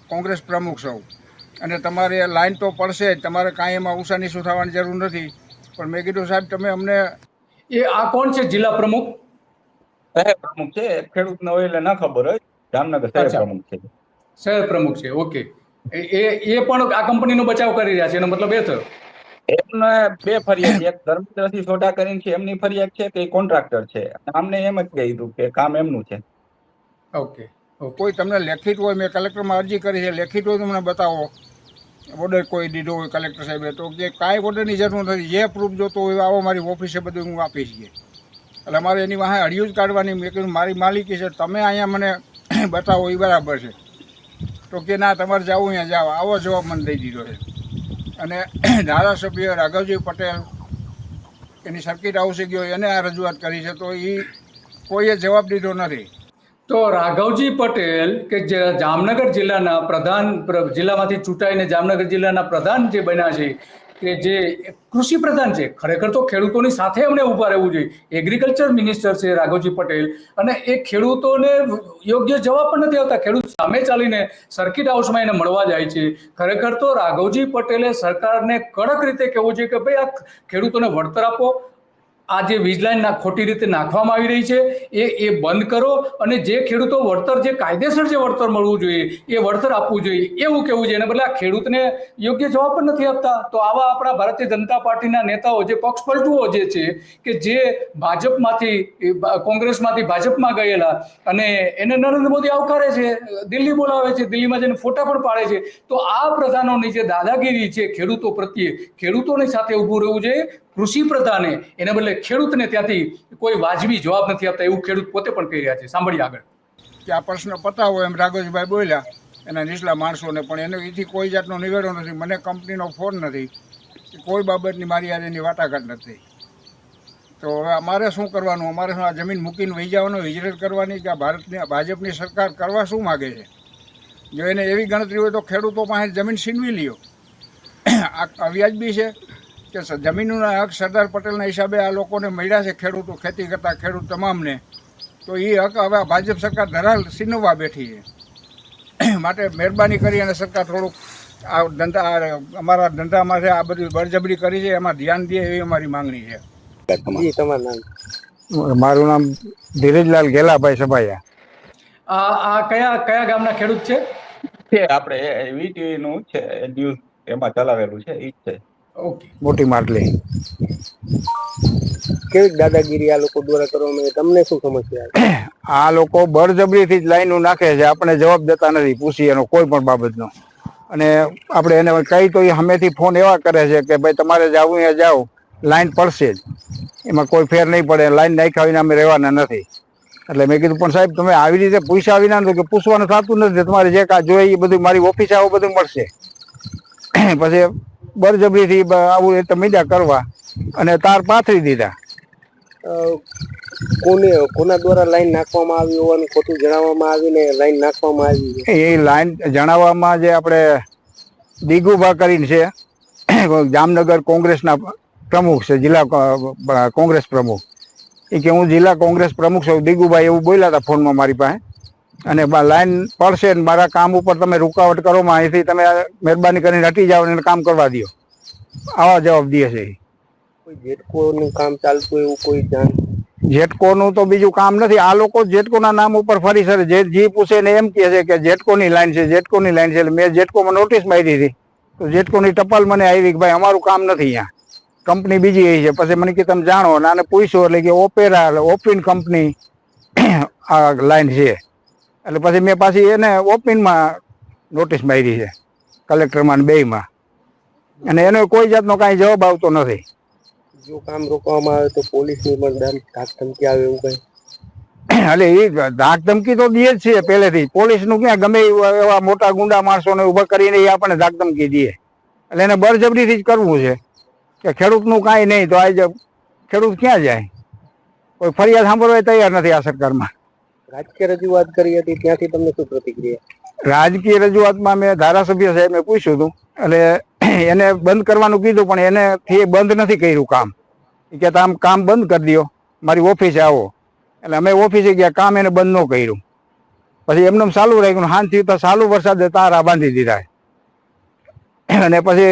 કોંગ્રેસ પ્રમુખ છું અને તમારે લાઈન તો પડશે જ, તમારે કાંઈ એમાં ઉષાનીશું થવાની જરૂર નથી. પણ મેં કીધું સાહેબ તમે અમને આ કોણ છે જિલ્લા પ્રમુખ? શહેર પ્રમુખ છે, ખેડૂતને હોય એટલે ના ખબર હોય. જામનગર શહેર અચ્છા. પ્રમુખ છે. શહેર પ્રમુખ છે, ઓકે. એ પણ આ કંપનીનો બચાવ કરી રહ્યા છે, એનો મતલબ એ થયો. એમને બે ફરિયાદ, એક ધર્મેન્દ્રસિંહ સોઢા કરીને છે એમની ફરિયાદ છે કે કોન્ટ્રાક્ટર છે. અમને એમ જ કીધું કે કામ એમનું છે. Okay okay. કોઈ તમને લેખિત હોય, મેં કલેક્ટરમાં અરજી કરી છે, લેખિત હોય તો મને બતાવો, ઓર્ડર કોઈ દીધો હોય કલેક્ટર સાહેબે. તો કે કાંઈ ઓર્ડરની જરૂર નથી, જે પ્રૂફ જોતો હોય આવો મારી ઓફિસે, બધું હું આપીશ કે. એટલે મારે એની વાહે હડિયું જ કાઢવાની. મેં કીધું મારી માલિકી છે, તમે અહીંયા મને બતાવો એ બરાબર છે. તો કે ના, તમારે જવું અહીંયા જાઓ. આવો જવાબ મને દઈ દીધો છે. અને ધારાસભ્ય રાઘવજી પટેલ એની સર્કિટ હાઉસે ગયો, એને આ રજૂઆત કરી છે, તો એ કોઈએ જવાબ દીધો નથી. તો રાઘવજી પટેલ કે જે જામનગર જિલ્લાના જિલ્લામાંથી ચૂંટાઈને જામનગર જિલ્લાના પ્રધાન જે બન્યા છે, કે જે કૃષિ પ્રધાન છે, ખરેખર તો ખેડૂતોની સાથે એમણે ઊભા રહેવું જોઈએ. એગ્રીકલ્ચર મિનિસ્ટર છે રાઘવજી પટેલ, અને એ ખેડૂતોને યોગ્ય જવાબ પણ નથી આવતા. ખેડૂત સામે ચાલીને સર્કિટ હાઉસમાં એને મળવા જાય છે. ખરેખર તો રાઘવજી પટેલે સરકારને કડક રીતે કહેવું જોઈએ કે ભાઈ આ ખેડૂતોને વળતર આપો. આ જે વીજ લાઈન ખોટી રીતે નાખવામાં આવી રહી છે એ બંધ કરો, અને જે ખેડૂતો વળતર, જે કાયદેસર જે વળતર મળવું જોઈએ એ વળતર આપવું જોઈએ, એવું કહેવું જોઈએ. અને બદલે આ ખેડૂતને યોગ્ય જવાબ પણ નથી આપતા. તો આવા આપણા ભારતીય જનતા પાર્ટીના નેતાઓ, જે પક્ષ પલટુઓ જે છે, કે જે ભાજપમાંથી કોંગ્રેસમાંથી ભાજપમાં ગયેલા, અને એને નરેન્દ્ર મોદી આવકારે છે, દિલ્હી બોલાવે છે, દિલ્હીમાં જઈને ફોટા પણ પાડે છે. તો આ પ્રધાનોની જે દાદાગીરી છે ખેડૂતો પ્રત્યે, ખેડૂતોની સાથે ઊભું રહેવું જોઈએ. કૃષિ પ્રધાને એને બદલે ખેડૂતને ત્યાંથી કોઈ વાજબી જવાબ નથી આપતા, એવું ખેડૂત પોતે પણ કહી રહ્યા છે. સાંભળીએ આગળ. કે આ પ્રશ્ન પતાવો એમ રાઘવજીભાઈ બોલ્યા એના નીચલા માણસોને, પણ એને એથી કોઈ જાતનો નિવેડો નથી. મને કંપનીનો ફોન નથી, કોઈ બાબતની મારી યાર એની વાટાઘાટ નથી. તો હવે અમારે શું કરવાનું? અમારે શું આ જમીન મૂકીને વહી જવાનું, હિજરત કરવાની, કે ભારતની ભાજપની સરકાર કરવા શું માગે છે? જો એને એવી ગણતરી હોય તો ખેડૂતો પાસે જમીન છીનવી લ્યો. આ અવ્યાજબી છે કે જમીનના હક સરદાર પટેલના હિસાબે આ લોકોને મળ્યા છે, ખેડૂતો, ખેતી કરતા ખેડૂત તમામને. તો એ હક હવે ભાજપ સરકાર ધરાલ છીનવવા બેઠી છે. માટે મહેરબાની કરી અને સરકાર થોડુંક આ ધંધા, અમારા ધંધામાં છે, આ બધી બળજબરી કરી છે, એમાં ધ્યાન દે એવી અમારી માંગણી છે. મારું નામ ધીરજલાલ ગેલાભાઈ સભાયા. આ કયા ગામના ખેડૂત છે? આપણે વીટીવી નું છે ન્યૂઝ, એમાં ચલાવેલું છે, ઈ જ છે. ઓકે. મોટી માટલી. કેવી દાદાગીરી આ લોકો દ્વારા કરવામાં આવે, તમને શું સમસ્યા? આ લોકો બળજબરીથી જ લાઈનો નાખે છે, આપણે જવાબ દેતા નથી પૂછી એનો કોઈ પણ બાબતનો. અને આપણે એને કહી તો એ સામેથી ફોન એવા કરે છે કે ભાઈ તમારે જાવું અહીંયા જાઓ, લાઈન પડશે જ, એમાં કોઈ ફેર નહીં પડે, લાઈન નાખ્યા વિના અમે રહેવાના નથી. એટલે મેં કીધું પણ સાહેબ તમે આવી રીતે પૂછ્યા વિના કે પૂછવાનું થતું નથી, તમારે જે કાંઈ જોઈએ એ બધું મારી ઓફિસે આવું બધું મળશે. પછી બળજબરીથી આવું રીતે મીડિયા કરવા અને તાર પાથરી દીધા. કોના દ્વારા લાઈન નાખવામાં આવી હોવાનું ખોટું જણાવવામાં આવીને લાઈન નાખવામાં આવી? એ લાઈન જણાવવામાં જે આપણે દિગુભા કરીને છે, જામનગર કોંગ્રેસના પ્રમુખ છે, જિલ્લા કોંગ્રેસ પ્રમુખ. એ કે હું જિલ્લા કોંગ્રેસ પ્રમુખ છું દિગુભાઈ, એવું બોલ્યા હતા ફોનમાં મારી પાસે. અને લાઈન પડશે ને મારા કામ ઉપર તમે રૂકાવટ કરો, અહીંથી તમે મહેરબાની કરીને હટી જાઓ અને કામ કરવા દો, આવા જવાબ દે છે. કોઈ જેટકોનું કામ ચાલતું એવું કોઈ જાણ? જેટકોનું તો બીજું કામ નથી. આ લોકો જેટકોના નામ ઉપર ફરી સર જે પૂછે ને એમ કહે છે કે જેટકોની લાઈન છે, જેટકોની લાઈન છે. એટલે મેં જેટકોમાં નોટિસ મારી હતી, તો જેટકોની ટપાલ મને આવી કે ભાઈ અમારું કામ નથી અહીંયા, કંપની બીજી એ છે. પછી મને કે તમે જાણો, અને આને પૂછ્યું એટલે કે ઓપેરા ઓપિન કંપની આ લાઈન છે. એટલે પછી મેં પાછી એને ઓપિનમાં નોટિસ મારી છે, કલેક્ટરમાં ને બેયમાં, અને એનો કોઈ જાતનો કાંઈ જવાબ આવતો નથી. જો કામ રોકવામાં આવે તો પોલીસની પણ ધાક ધમકી આવે એવું કઈ? એટલે એ ધાક ધમકી તો દે જ છે પહેલેથી. પોલીસનું ક્યાં, ગમે એવા મોટા ગુંડા માણસોને ઊભા કરીને એ આપણને ધાક ધમકી દે. એટલે એને બળજબરીથી જ કરવું છે કે ખેડૂતનું કાંઈ નહીં. તો આજે ખેડૂત ક્યાં જાય? કોઈ ફરિયાદ સાંભળવા તૈયાર નથી આ સરકારમાં. રાજકીય રજૂઆત કરી હતી ત્યાંથી તમને શું પ્રતિક્રિયા? રાજકીય રજૂઆતમાં મેં ધારાસભ્ય સાહેબને પૂછ્યું હતું, એટલે એને બંધ કરવાનું કીધું, પણ એનેથી બંધ નથી કર્યું કામ. એ કે આમ કામ બંધ કરી દો, મારી ઓફિસે આવો. એટલે અમે ઓફિસે ગયા, કામ એને બંધ ન કર્યું. પછી એમને ચાલુ રાખ્યું, શાંતિ તો ચાલુ વરસાદે તારા બાંધી દીધા. અને પછી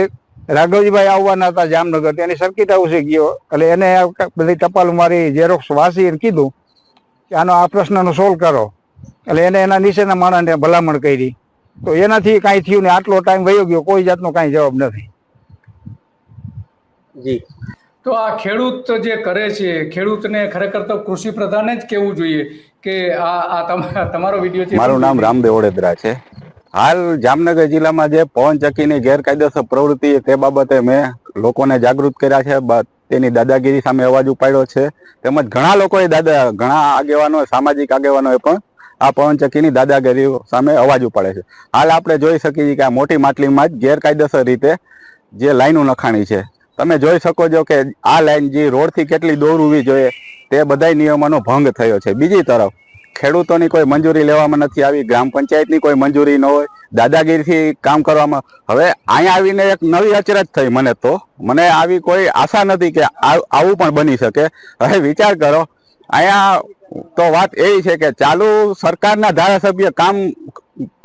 રાઘવજીભાઈ આવવાના હતા જામનગર, એની સર્કિટ હાઉસે ગયો, એટલે એને બધી ટપાલ મારી ઝેરોક્સ વાંચી કીધું કે આનો આ પ્રશ્નનો સોલ્વ કરો. એટલે એને એના નીચેના માણસને ભલામણ કરી, તો એનાથી કાંઈ થયું ને આટલો ટાઈમ વયો ગયો, કોઈ જાતનો કાંઈ જવાબ નથી. જી, તો આ ખેડૂત જે કરે છે, ખેડૂતને ખરેખર તો કૃષિ પ્રધાને જ કહેવું જોઈએ કે આ તમારો વિડીયો છે. મારું નામ રામદેવ ઓડેદરા છે. હાલ જામનગર જિલ્લામાં જે પવનચક્કીની ગેરકાયદેસર પ્રવૃત્તિ તે બાબતે મેં લોકોને જાગૃત કર્યા છે. તેની દાદાગીરી સામે અવાજ ઉપાડ્યો છે. તેમજ ઘણા લોકોએ ઘણા આગેવાનો, સામાજિક આગેવાનોએ પણ આ પવનચક્કીની દાદાગીરી સામે અવાજ ઉપાડે છે. હાલ આપણે જોઈ શકીએ છીએ કે આ મોટી માટલીમાં જ ગેરકાયદેસર રીતે જે લાઈનો નખાણી છે. તમે જોઈ શકો છો કે આ લાઈન જે રોડથી કેટલી દૂર હોવી જોઈએ તે બધા નિયમોનો ભંગ થયો છે. બીજી તરફ ખેડૂતોની કોઈ મંજૂરી લેવામાં નથી આવી, ગ્રામ પંચાયતની કોઈ મંજૂરી ન હોય, દાદાગીરીથી કામ કરવામાં. હવે અહીંયા આવીને એક નવી અચરજ થઈ. મને આવી કોઈ આશા નથી કે આવું પણ બની શકે. હવે વિચાર કરો, અહીંયા તો વાત એવી છે કે ચાલુ સરકારના ધારાસભ્ય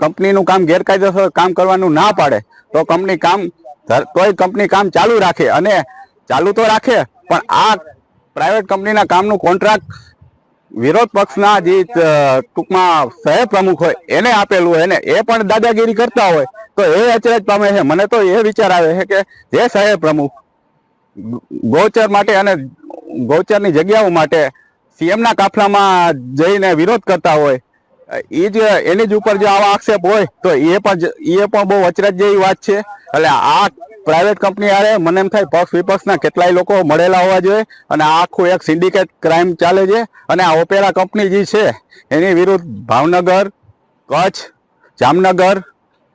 કંપનીનું કામ ગેરકાયદેસર કામ કરવાનું ના પાડે તો કંપની કામ ચાલુ રાખે, અને ચાલુ તો રાખે પણ આ પ્રાઇવેટ કંપનીના કામનું કોન્ટ્રાક્ટ વિરોધ પક્ષના જે ટૂંકમાં શહેર પ્રમુખ હોય એને આપેલું હોય ને એ પણ દાદાગીરી કરતા હોય તો એ અચરજ પામે છે. મને તો એ વિચાર આવે છે કે જે શહેર પ્રમુખ ગૌચર માટે અને ગૌચરની જગ્યાઓ માટે સીએમના કાફલામાં જઈને વિરોધ કરતા હોય, એની જ ઉપર જો આવા આક્ષેપ હોય તો એ પણ બહુ અચરજ જેવી વાત છે. એટલે આ પ્રાઇવેટ કંપની આરે મને એમ થાય પક્ષ વિપક્ષના કેટલાય લોકો મળેલા હોવા જોઈએ, અને આ આખું એક સિન્ડિકેટ ક્રાઇમ ચાલે છે. અને આ ઓપેરા કંપની જે છે એની વિરુદ્ધ ભાવનગર, કચ્છ, જામનગર,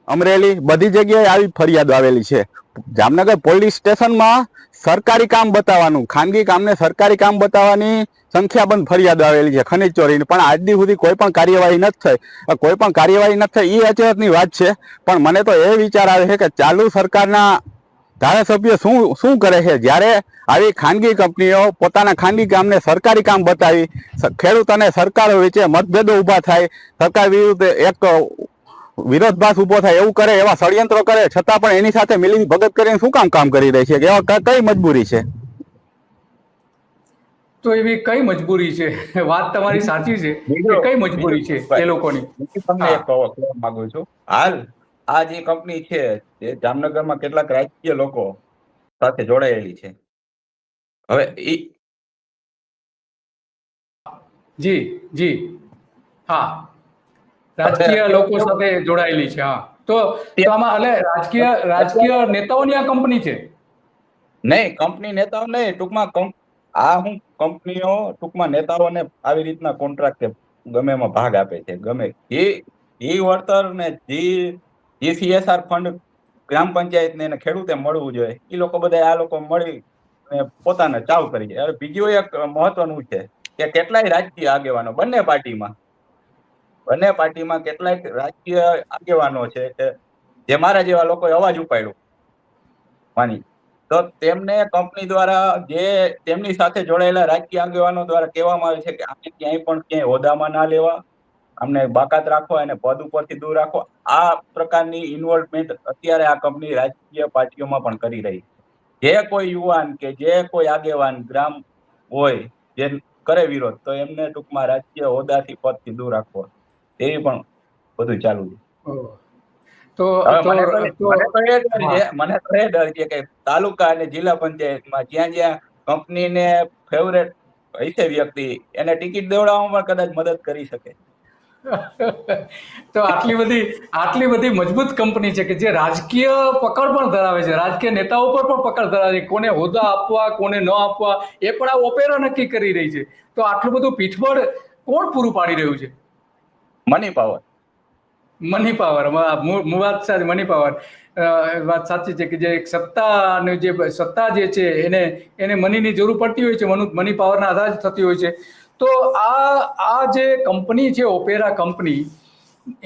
અમરેલી બધી જગ્યાએ આવી ફરિયાદો આવેલી છે. જામનગર પોલીસ સ્ટેશનમાં સરકારી કામ બતાવવાનું, ખાનગી કામને સરકારી કામ બતાવવાની સંખ્યાબંધ ફરિયાદો આવેલી છે ખનીજ ચોરીની, પણ આજ દી સુધી કોઈ પણ કાર્યવાહી નથી થઈ. એ અચરજની વાત છે. પણ મને તો એ વિચાર આવે છે કે ચાલુ સરકારના ધારાસભ્ય શું કરે છે, જ્યારે આવી ખાનગી કંપનીઓ પોતાના ખાનગી કામને સરકારી કામ બતાવી ખેડૂત અને સરકાર વચ્ચે મતભેદો ઉભા થાય, સરકાર વિરુદ્ધ એક વિરોધભાસ ઉભો થાય એવું કરે, એવા ષડયંત્રો કરે, છતાં પણ એની સાથે મિલી ભગત કરીને શું કામ કરી રહી છે? એવા કઈ મજબૂરી છે? તો એવી કઈ મજબૂરી છે? વાત તમારી સાચી છે કે કઈ મજબૂરી છે એ લોકોની? તમને એક કહેવા માંગુ છું. હાલ આ જે કંપની છે એ જામનગરમાં કેટલાક રાજકીય લોકો સાથે જોડાયેલી છે. હવે જી હા, રાજકીય લોકો સાથે જોડાયેલી છે. હા, તો આમાં એટલે રાજકીય નેતાઓની આ કંપની છે? નહીં, કંપની નેતાઓ નહીં, ટૂંકમાં કંપનીઓ ટૂંકમાં નેતાઓને આવી રીતના કોન્ટ્રાક્ટ ગમે એમાં ભાગ આપે છે. ગમે એ વળતર ને જે CSR ફંડ ગ્રામ પંચાયતને અને ખેડૂતે મળવું જોઈએ એ લોકો બધા આ લોકો મળી પોતાને ચાવ કરી જાય. હવે બીજું એક મહત્વનું છે કે કેટલાય રાજકીય આગેવાનો બંને પાર્ટીમાં કેટલાય રાજકીય આગેવાનો છે કે જે મારા જેવા લોકોએ અવાજ ઉપાડ્યો માની, તો તેમને કંપની દ્વારા જે તેમની સાથે જોડાયેલા રાજકીય આગેવાનો દ્વારા કહેવામાં આવે છે કે આને ક્યાંય હોદ્દામાં ના લેવા, અમને બાકાત રાખો અને પદ ઉપરથી દૂર રાખો. આ પ્રકારની ઇન્વોલ્વમેન્ટ અત્યારે આ કંપની રાજકીય પાર્ટીઓમાં પણ કરી રહી છે. જે કોઈ યુવાન કે જે કોઈ આગેવાન ગ્રામ હોય જે કરે વિરોધ તો એમને ટૂંકમાં રાજકીય હોદ્દાથી પદથી દૂર રાખવો, એવી પણ બધું ચાલુ છે. મને તો એ ડર છે કે તાલુકા અને જિલ્લા પંચાયતમાં જ્યાં કંપનીને ફેવરેટ હશે વ્યક્તિ એને ટિકિટ દેવડાવવામાં પણ કદાચ મદદ કરી શકે. તો આટલી બધી મજબૂત કંપની છે કે જે રાજકીય પકડ પણ ધરાવે છે, રાજકીય નેતાઓ પર પણ પકડ ધરાવે છે, કોને હોદ્દા આપવા કોને ન આપવા એ પણ આ ઓપેરા નક્કી કરી રહી છે. તો આટલું બધું પીઠબળ કોણ પૂરું પાડી રહ્યું છે? Money power. મની પાવર વાત સાચી છે કે જે એક સત્તા જે છે એને મનીની જરૂર પડતી હોય છે, મની પાવરના આધારે થતી હોય છે. તો આ જે કંપની છે ઓપેરા કંપની,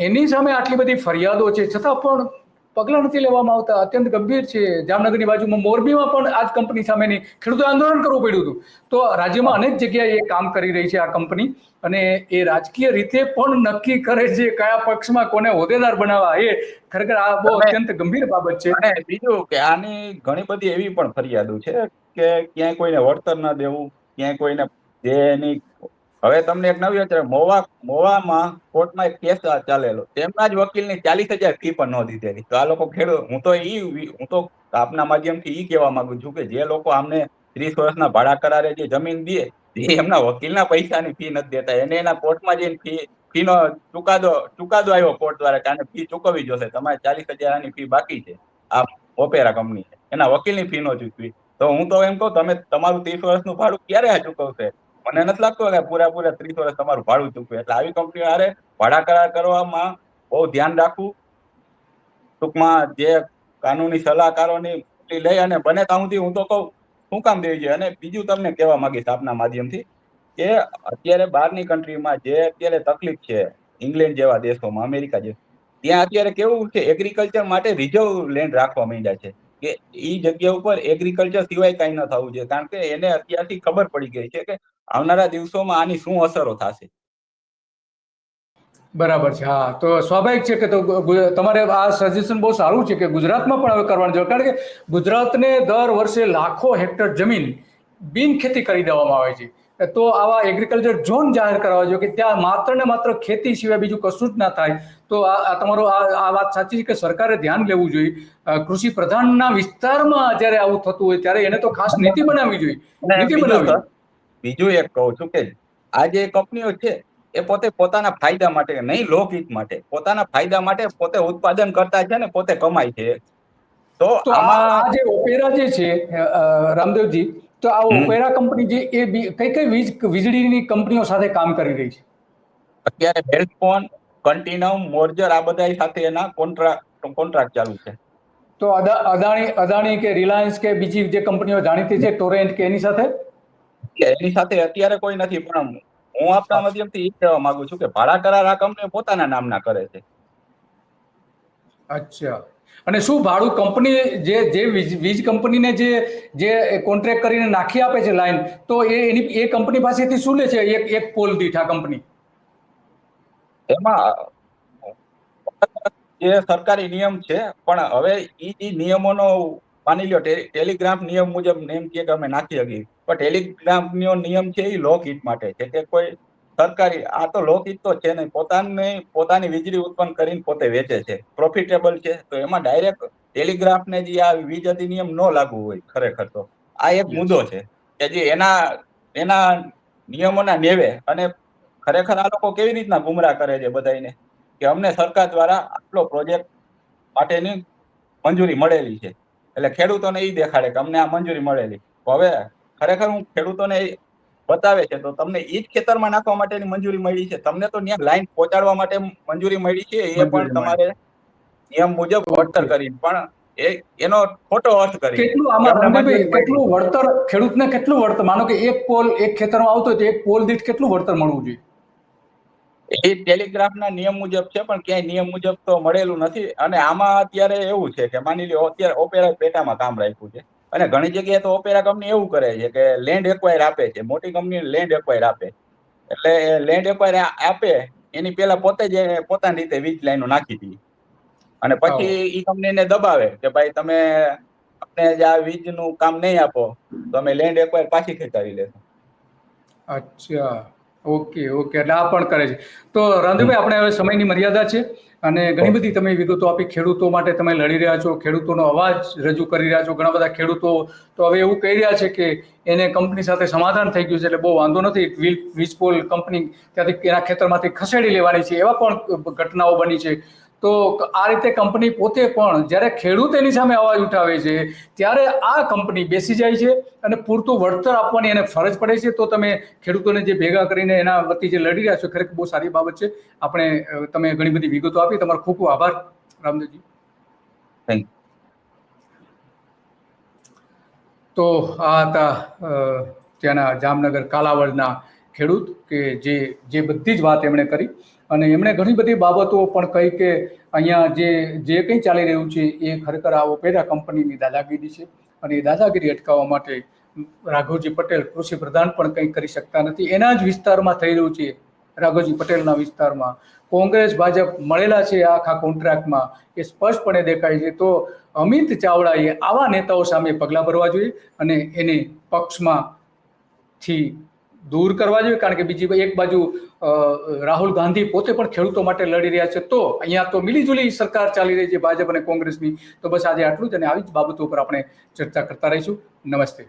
એની સામે આટલી બધી ફરિયાદો છે છતાં પણ પગલાં નથી લેવામાં આવતા. અત્યંત ગંભીર છે. જામનગરની બાજુમાં મોરબીમાં પણ આ જ કંપની સામેની ખેડૂતોએ આંદોલન કરવું પડ્યું હતું. તો રાજ્યમાં અનેક જગ્યાએ એ કામ કરી રહી છે આ કંપની, અને એ રાજકીય રીતે પણ નક્કી કરે છે કયા પક્ષમાં કોને હોદ્દેદાર બનાવવા. એ ખરેખર આ બહુ અત્યંત ગંભીર બાબત છે. અને બીજું કે આની ઘણી બધી એવી પણ ફરિયાદો છે કે ક્યાંય કોઈને વળતર ન દેવું, ક્યાંય કોઈને જે એની હવે તમને એક નવી વાત મોવામાં કોર્ટમાં એક કેસ ચાલેલો, તેમના જ વકીલની 40,000 ફી પણ ન દીધેલી. તો આ લોકો ખેડૂત, હું તો આપના માધ્યમથી ઈ કહેવા માંગુ છું કે જે લોકો આમને 30 વર્ષના ભાડા કરારે જે જમીન દે, એ એમના વકીલના પૈસાની ફી નથી દેતા, એને એના કોર્ટમાં જઈને ફીનો ચુકાદો આવ્યો કોર્ટ દ્વારા કે આને ફી ચૂકવવી જોશે, તમારે 40,000 આની ફી બાકી છે આ ઓપેરા કંપની, એના વકીલની ફી નો ચૂકવી. તો હું તો એમ કહું, તમે તમારું 30 વર્ષનું ભાડું ક્યારે આ ચૂકવશે? મને નથી લાગતું કે પૂરા 30 વર્ષ તમારું ભાડું ચૂકવે. એટલે આવી કંપનીઓ હારે ભાડા કરાર કરવામાં બહુ ધ્યાન રાખવું. ટૂંકમાં જે કાનૂની સલાહકારોની લઈ અને બને ત્યાં સુધી હું તો કહું શું કામ દેવી જોઈએ. અને બીજું તમને કહેવા માંગીશ આપના માધ્યમથી કે અત્યારે બહારની કન્ટ્રીમાં જે અત્યારે તકલીફ છે, ઇંગ્લેન્ડ જેવા દેશોમાં, અમેરિકા જેવા, ત્યાં અત્યારે કેવું છે, એગ્રીકલ્ચર માટે રિઝર્વ લેન્ડ રાખવા માંડ્યા છે કે ઈ જગ્યા ઉપર એગ્રીકલ્ચર સિવાય કઈ ન થવું જોઈએ, કારણ કે એને અત્યારથી ખબર પડી ગઈ છે કે આવનારા દિવસોમાં આની શું અસરો થશે. બરાબર છે. હા, તો સ્વાભાવિક છે કે તો તમારે આ સજેશન બહુ સારું છે કે ગુજરાતમાં પણ હવે કરવાનું છે, કારણ કે ગુજરાતને દર વર્ષે લાખો હેક્ટર જમીન બિનખેતી કરી દેવામાં આવે છે. તો આવા એગ્રીકલ્ચર ઝોન જાહેર કરવા જોઈએ કે ત્યાં માત્ર ને માત્ર ખેતી સિવાય બીજું કશું જ ના થાય. તો આ તમારો આ વાત સાચી છે કે સરકારે ધ્યાન લેવું જોઈએ. કૃષિ પ્રધાનના વિસ્તારમાં જ્યારે આવું થતું હોય ત્યારે એને તો ખાસ નીતિ બનાવવી જોઈએ. નીતિ બનાવવી. બીજું એક કહું છું કે આ જે કંપનીઓ છે એ પોતે પોતાના ફાયદા માટે, નહીં લોકહિત માટે, પોતાના ફાયદા માટે પોતે ઉત્પાદન કરતા છે ને પોતે કમાય છે. તો તો આમાં આ જે ઓપેરા જે છે રામદેવજી, તો આ ઓપેરા કંપની જે એ કઈ કઈ વીજળીની કંપનીઓ સાથે કામ કરી રહી છે? અત્યારે બેલ્ટફોન, કન્ટિનમ, મોર્જર, આ બધા સાથે એના કોન્ટ્રાક્ટ ચાલુ છે. તો અદાણી કે રિલાયન્સ કે બીજી જે કંપનીઓ જાણીતી છે, ટોરેન્ટ કે એની સાથે? એની સાથે અત્યારે કોઈ નથી, પણ હું આપના માધ્યમથી એ કહેવા માંગુ છું કે ભાડા કરાર આ કંપનીઓ પોતાના નામના કરે છે. અચ્છા. અને શું ભાડું કંપની જે વીજ કંપનીને જે કોન્ટ્રાક્ટ કરીને નાખી આપે છે લાઈન, તો એ કંપની પાસેથી શું લે છે એક પોલ દીઠ આ કંપની? એમાં જે સરકારી નિયમ છે, પણ હવે ઈ નિયમોનો માની લો ટેલિગ્રાફ નિયમ મુજબ નેમ કે અમે નાખી શકીએ, પણ ટેલિગ્રાફ નો નિયમ છે એ લોકહિત માટે છે કે કોઈ સરકારી, આ તો લોકહિત તો છે નહીં, પોતાની વીજળી ઉત્પન્ન કરીને પોતે વેચે છે, પ્રોફિટેબલ છે. તો એમાં ડાયરેક્ટ ટેલિગ્રાફ ને જે આ વીજ અધિનિયમ ન લાગુ હોય ખરેખર. તો આ એક મુદ્દો છે કે જે એના નિયમોના નેવે, અને ખરેખર આ લોકો કેવી રીતના ગુમરાહ કરે છે બધાને કે અમને સરકાર દ્વારા આટલો પ્રોજેક્ટ માટેની મંજૂરી મળેલી છે, એટલે ખેડૂતોને એ દેખાડે કે અમને આ મંજૂરી મળેલી. હવે ખરેખર હું ખેડૂતોને બતાવે છે તો તમને ઈ જ ખેતરમાં નાખવા માટેની મંજૂરી મળી છે, તમને તો ત્યાં લાઈન પહોંચાડવા માટે મંજૂરી મળી છે, એ પણ તમારે નિયમ મુજબ વળતર કરી, પણ એનો ખોટો અર્થ કરી કેટલું આમાં રામદેવભાઈ, કેટલું વળતર ખેડૂતને, કેટલું વળતર? માનો કે એક પોલ એક ખેતરમાં આવતો હોય તો એક પોલ દીઠ કેટલું વળતર મળવું જોઈએ? એ ટેલિગ્રાફના નિયમ મુજબ છે, પણ ક્યાંય નિયમ મુજબ તો મળેલું નથી. અને આમાં અત્યારે એવું છે કે માની લો અત્યારે ઓપેરા પેટામાં કામ રાખ્યું છે, અને ઘણી જગ્યાએ તો ઓપેરા કંપની એવું કરે છે કે લેન્ડ એક્વાયર આપે છે, મોટી કંપની લેન્ડ એક્વાયર આપે, એટલે લેન્ડ એક્વાયર આપે એની પેલા પોતે જ પોતાની રીતે વીજ લાઈનો નાખી દી, અને પછી ઈ કંપનીને દબાવે કે ભાઈ તમે અમને જે આ વીજનું કામ નહીં આપો તો અમે લેન્ડ એક્વાયર પાછી ખેંચાવી લેશું. અચ્છા, ઓકે. એટલે આ પણ કરે છે. તો રામદેવભાઈ, આપણે હવે સમયની મર્યાદા છે, અને ઘણી બધી તમે વિગતો આપી. ખેડૂતો માટે તમે લડી રહ્યા છો, ખેડૂતોનો અવાજ રજૂ કરી રહ્યા છો. ઘણા બધા ખેડૂતો તો હવે એવું કહી રહ્યા છે કે એને કંપની સાથે સમાધાન થઈ ગયું છે, એટલે બહુ વાંધો નથી, વીજપોલ કંપની ત્યાંથી એના ખેતરમાંથી ખસેડી લેવાની છે, એવા પણ ઘટનાઓ બની છે. તો આ રીતે કંપની પોતે પણ જ્યારે ખેડૂત એની સામે અવાજ ઉઠાવે છે ત્યારે આ કંપની બેસી જાય છે અને પૂરતું વળતર આપવાની એને ફરજ પડે છે. તો તમે ખેડૂતોને જે ભેગા કરીને એના વતી જે લડી રહ્યા છો, ખરેખર બહુ સારી બાબત છે. તમે ઘણી બધી વિગતો આપી, તમારો ખૂબ ખૂબ આભાર રામદેવજી. Thank you. તો આ હતા ત્યાંના જામનગર કાલાવડના ખેડૂત કે જે બધી જ વાત એમણે કરી અને એમણે ઘણી બધી બાબતો પણ કહી કે અહીંયા જે કંઈ ચાલી રહ્યું છે એ ખરેખર આ ઓપેરા કંપનીની દાદાગીરી છે અને એ દાદાગીરી અટકાવવા માટે રાઘવજી પટેલ કૃષિ પ્રધાન પણ કંઈ કરી શકતા નથી. એના જ વિસ્તારમાં થઈ રહ્યું છે, રાઘવજી પટેલના વિસ્તારમાં કોંગ્રેસ ભાજપ મળેલા છે આખા કોન્ટ્રાક્ટમાં, એ સ્પષ્ટપણે દેખાય છે. તો અમિત ચાવડાએ આવા નેતાઓ સામે પગલાં ભરવા જોઈએ અને એને પક્ષમાંથી દૂર કરવા જોઈએ, કારણ કે બીજી એક બાજુ રાહુલ ગાંધી પોતે પણ ખેડૂતો માટે લડી રહ્યા છે. તો અહીંયા તો મિલીજુલી સરકાર ચાલી રહી છે ભાજપ અને કોંગ્રેસની. તો બસ આજે આટલું જ અને આવી જ બાબતો ઉપર આપણે ચર્ચા કરતા રહીશું. નમસ્તે.